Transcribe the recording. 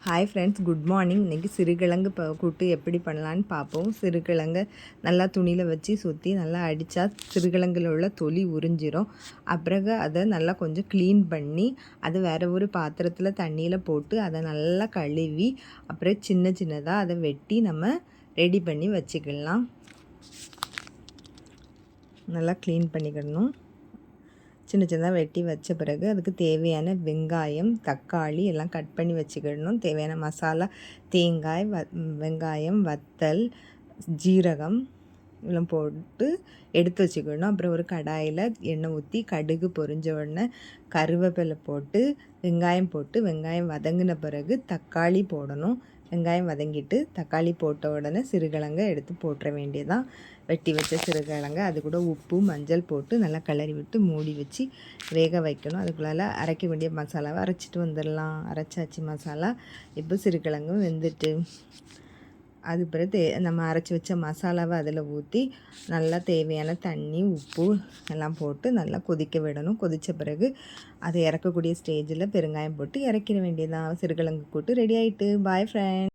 Hi friends, good morning. இன்றைக்கி சிறுகிழங்கு கூட்டு எப்படி பண்ணலான்னு பார்ப்போம். சிறுகிழங்கை நல்லா துணியில் வச்சு சுற்றி நல்லா அடித்தா சிறுகிழங்குல உள்ள தொலி உறிஞ்சிரும். அப்புறம் அதை நல்லா கொஞ்சம் க்ளீன் பண்ணி அதை வேறு ஒரு பாத்திரத்தில் தண்ணியில் போட்டு அதை நல்லா கழுவி அப்புறம் சின்ன சின்னதாக அதை வெட்டி நம்ம ரெடி பண்ணி வச்சுக்கலாம். நல்லா க்ளீன் பண்ணிக்கிடணும். சின்ன சின்னதாக வெட்டி வச்ச பிறகு அதுக்கு தேவையான வெங்காயம், தக்காளி எல்லாம் கட் பண்ணி வச்சுக்கிடணும். தேவையான மசாலா தேங்காய், வெங்காயம், வத்தல், ஜீரகம் இதெல்லாம் போட்டு எடுத்து வச்சுக்கிடணும். அப்புறம் ஒரு கடாயில் எண்ணெய் ஊற்றி கடுகு பொரிஞ்ச உடனே கருவேப்பிலை போட்டு வெங்காயம் வதங்கின பிறகு தக்காளி போடணும். வெங்காயம் வதங்கிட்டு தக்காளி போட்ட உடனே சிறுகிழங்கை எடுத்து போட்டுற வேண்டியதான். வெட்டி வச்ச சிறுகிழங்கை அது கூட உப்பு மஞ்சள் போட்டு நல்லா கிளறி விட்டு மூடி வச்சு வேக வைக்கணும். அதுக்குள்ளால அரைக்க வேண்டிய மசாலாவை அரைச்சிட்டு வந்துடலாம். அரைச்சாச்சு மசாலா. இப்போ சிறுகிழங்கும் வெந்துட்டு அது பிறகு நம்ம அரைச்சி வச்ச மசாலாவை அதில் ஊற்றி நல்லா தேவையான தண்ணி உப்பு எல்லாம் போட்டு நல்லா கொதிக்க விடணும். கொதித்த பிறகு அதை இறக்கக்கூடிய ஸ்டேஜில் பெருங்காயம் போட்டு இறக்கிட வேண்டியதான். சிறுகிழங்கு கூட்டு ரெடி ஆகிட்டு. பாய் ஃப்ரெண்ட்.